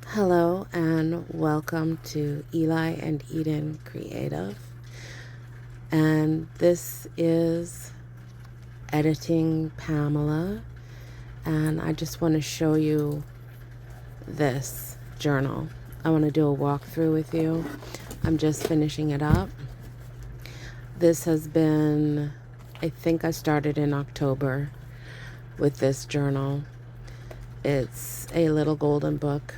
Hello and welcome to Eli and Eden Creative. And this is Editing Pamela. And I just want to show you this journal. I want to do a walkthrough with you. I'm just finishing it up. This has been, I think I started in October with this journal. It's a little golden book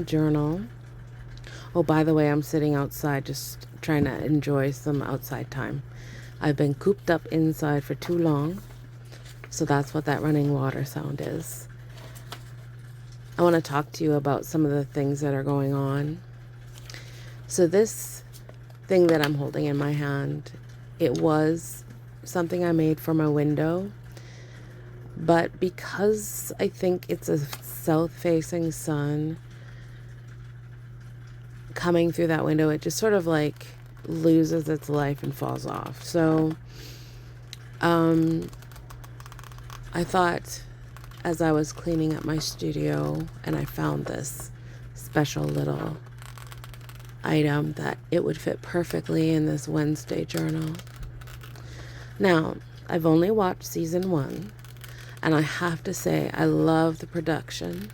journal. Oh, by the way, I'm sitting outside just trying to enjoy some outside time. I've been cooped up inside for too long, so that's what that running water sound is. I want to talk to you about some of the things that are going on. So this thing that I'm holding in my hand, it was something I made for my window, but because I think it's a south-facing sun coming through that window, it just sort of like loses its life and falls off. So I thought as I was cleaning up my studio and I found this special little item that it would fit perfectly in this Wednesday journal. Now, I've only watched season 1, and I have to say I love the production.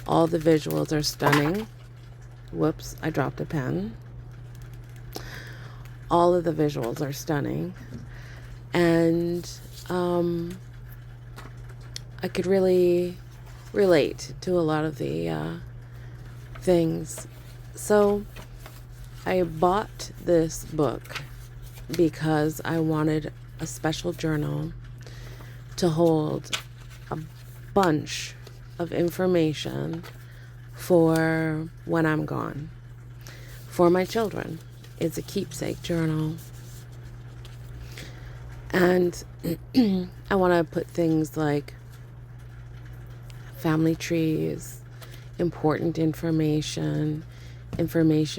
All the visuals are stunning. Whoops, I dropped a pen. All of the visuals are stunning. And I could really relate to a lot of the things. So I bought this book because I wanted a special journal to hold a bunch of information for when I'm gone, for my children. It's a keepsake journal. And I want to put things like family trees, important information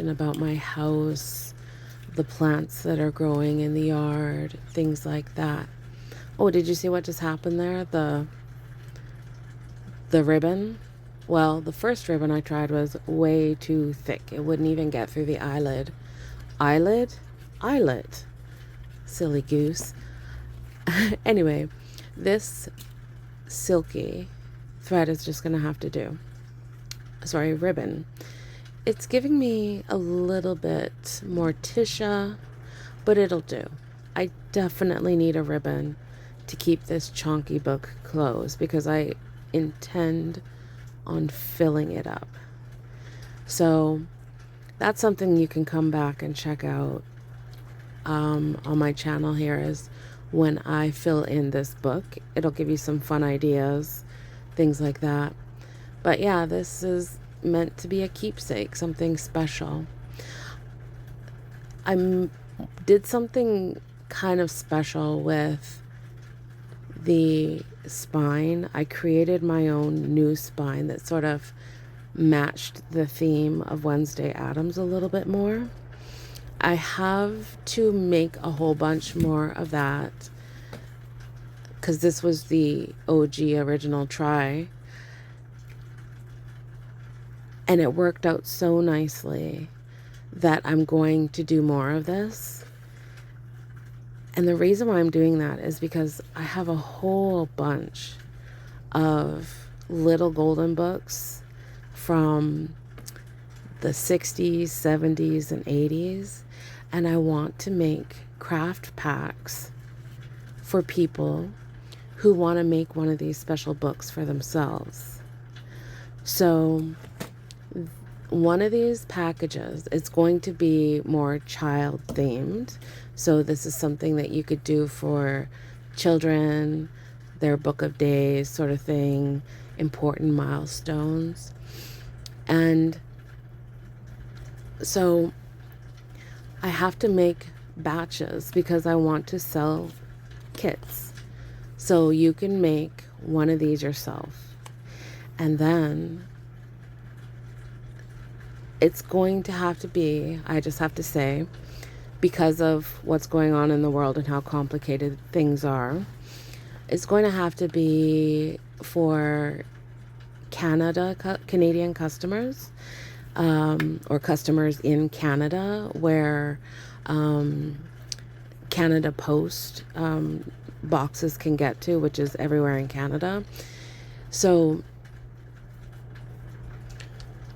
about my house, the plants that are growing in the yard, things like that. Oh, did you see what just happened there? The ribbon? Well, the first ribbon I tried was way too thick. It wouldn't even get through the eyelid. Eyelet. Silly goose. Anyway, this silky thread is just going to have to do. Sorry, ribbon. It's giving me a little bit Morticia, but it'll do. I definitely need a ribbon to keep this chonky book closed because I intend on filling it up. So that's something you can come back and check out on my channel here is when I fill in this book. It'll give you some fun ideas, things like that. But yeah, this is meant to be a keepsake, something special. I did something kind of special with the spine. I created my own new spine that sort of matched the theme of Wednesday Addams a little bit more. I have to make a whole bunch more of that because this was the OG original try. And it worked out so nicely that I'm going to do more of this. And the reason why I'm doing that is because I have a whole bunch of little golden books from the 60s, 70s, and 80s. And I want to make craft packs for people who want to make one of these special books for themselves. So one of these packages is going to be more child themed. So this is something that you could do for children, their book of days sort of thing, important milestones. And so I have to make batches because I want to sell kits. So you can make one of these yourself. And then it's going to have to be, I just have to say, because of what's going on in the world and how complicated things are, it's going to have to be for Canadian customers, or customers in Canada, where Canada Post boxes can get to, which is everywhere in Canada. So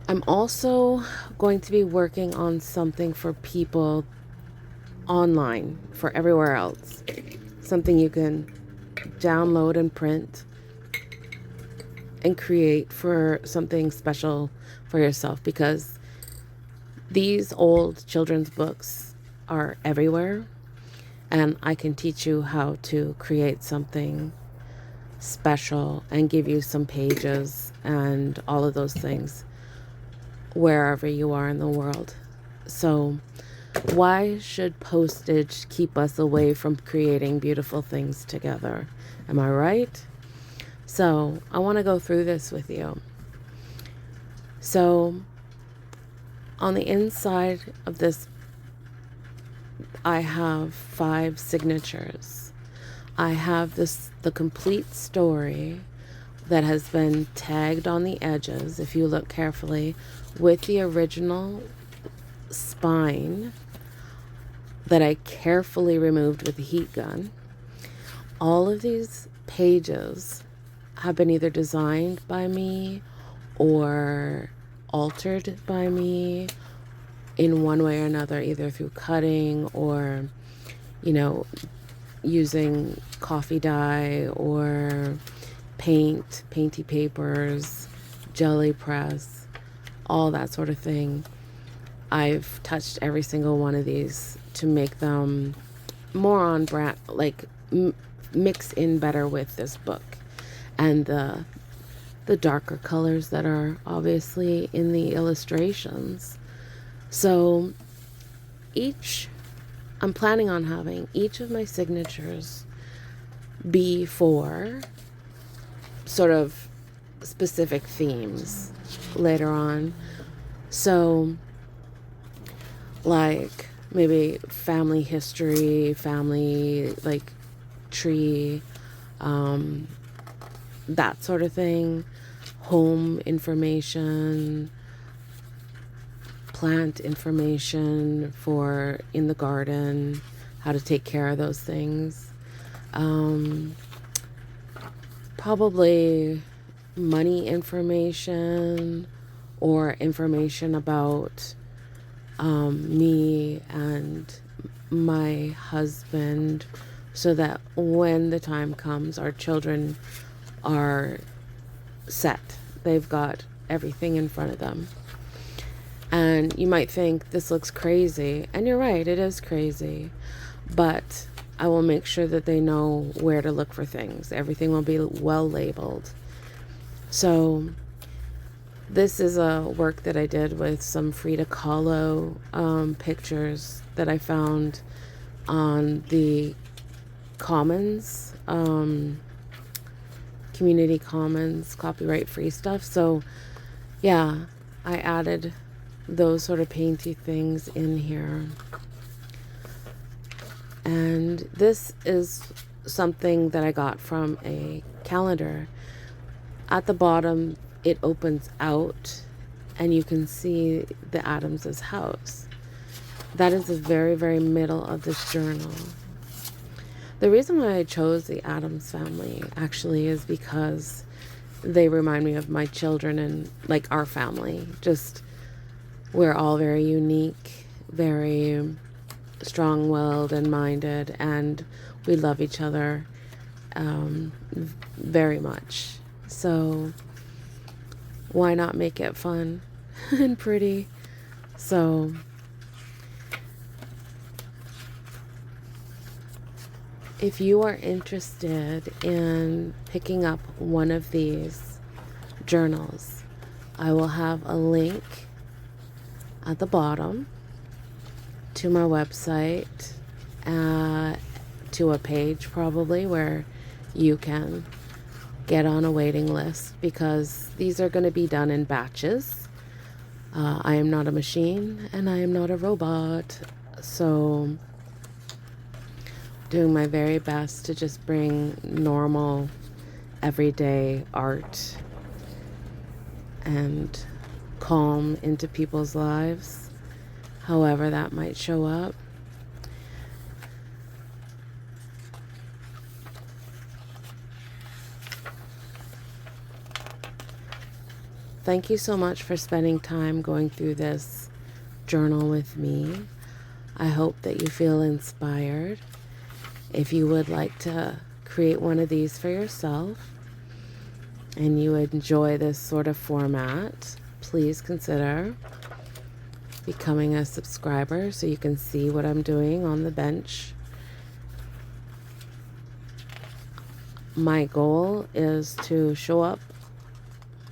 I'm also going to be working on something for people online, for everywhere else. Something you can download and print and create for something special for yourself, because these old children's books are everywhere, and I can teach you how to create something special and give you some pages and all of those things wherever you are in the world. So why should postage keep us away from creating beautiful things together? Am I right? So I want to go through this with you. So on the inside of this, I have 5 signatures. I have the complete story that has been tagged on the edges, if you look carefully, with the original spine that I carefully removed with a heat gun. All of these pages have been either designed by me or altered by me in one way or another, either through cutting or, using coffee dye or painty papers, jelly press, all that sort of thing. I've touched every single one of these to make them more on brand, like mix in better with this book, and the darker colors that are obviously in the illustrations. So I'm planning on having each of my signatures be for sort of specific themes later on. So like maybe family history, family like tree, that sort of thing, home information, plant information for in the garden, how to take care of those things. Probably money information or information about me and my husband, so that when the time comes, our children are set. They've got everything in front of them. And you might think this looks crazy, and you're right, it is crazy, but I will make sure that they know where to look for things. Everything will be well labeled. So this is a work that I did with some Frida Kahlo pictures that I found on the Commons, Community Commons, copyright free stuff. So yeah, I added those sort of painty things in here. And this is something that I got from a calendar. At the bottom, it opens out and you can see the Adams's house. That is the very, very middle of this journal. The reason why I chose the Adams family actually is because they remind me of my children and like our family. Just, we're all very unique, very strong-willed and minded, and we love each other very much. So why not make it fun and pretty? So if you are interested in picking up one of these journals, I will have a link at the bottom to my website, to a page probably where you can get on a waiting list, because these are going to be done in batches. I am not a machine and I am not a robot, so doing my very best to just bring normal, everyday art and calm into people's lives, however that might show up. Thank you so much for spending time going through this journal with me. I hope that you feel inspired. If you would like to create one of these for yourself and you enjoy this sort of format, please consider becoming a subscriber so you can see what I'm doing on the bench. My goal is to show up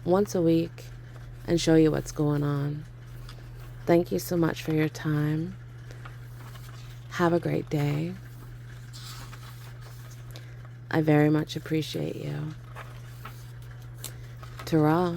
once a week and show you what's going on. Thank you so much for your time. Have a great day. I very much appreciate you. Ta-ra.